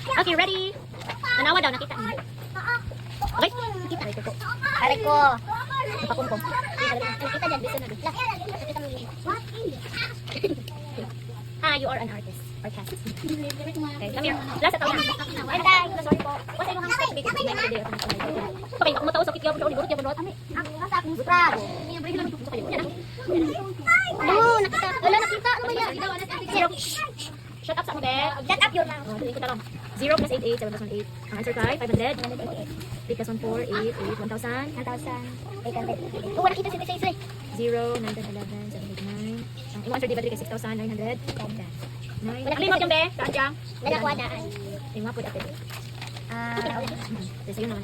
Okay, ready? Nanawa daw, nakita niyo. Okay? Nakita rin ko. Aray ko. Napakon ko. Nakita dyan, bisa na doon. Nakita mo yun. You are an artist. Artist. Okay, come here. Last ataw na. Ay, tay. Sorry po. What's yung hang step dito? Okay, kung mataw sakit ka po ulit, ya bunot. Ang nasa akong bravo. Oo, nakita. Wala nakita. Ano ba yan? Zero. Shut up sa mo, be. Shut up yun lang. Oh, tuloy ko talong. 0 plus 8, 8, 7 plus 1, 8. Ang answer kay 500. 8 plus 1, 4, 8, 8, 1,000. 1,800. Oo, nakita si Tisay. 0, 9, 10, 11, 7, 8, 9. Ang imong answer diba kay 6,900. 9. Nakali mo dyan, be. Saan dyan? Nagakuha daan. Yung mga po dati. Kasi yun naman.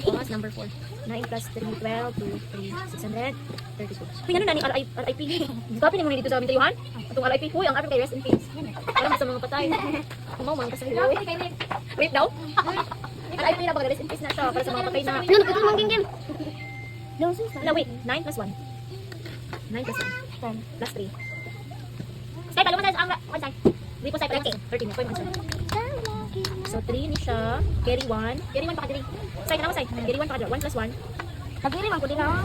Tapos, number 4. 9 plus 3, 12, 2, 3, 600, 32. Uy, ano na ni RIP? Copy naman dito sa aming tayuhan. Itong RIP. Uy, ang RIP kay rest in peace. Parang sa mga patay. Kumawang ka sa hilo. Wait daw? RIP na ba? Rest in peace na siya. Para sa mga patay na. Ano, nakita mo ang ginggim? No, wait. 9 plus 1. 9 plus 1. Plus 3. Say, palo mo na ang... One side. Hindi po say, 13. 13. Ako yung answer. So, 3 ni siya. Carry 1. Carry 1 pa ka dali. Say, ka naman say. Carry 1 pa ka dali. 1 plus 1. Pag-iri man ko din ako.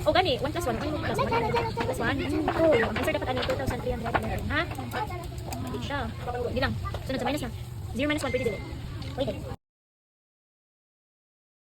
O gani, 1 plus 1. Ano yung plus 1? Plus 1. Oh, answer dapat ano, 2,311. Ha? Hindi siya. Hindi lang. Sunod sa minus na. 0 minus 1, pwede dili. Pwede.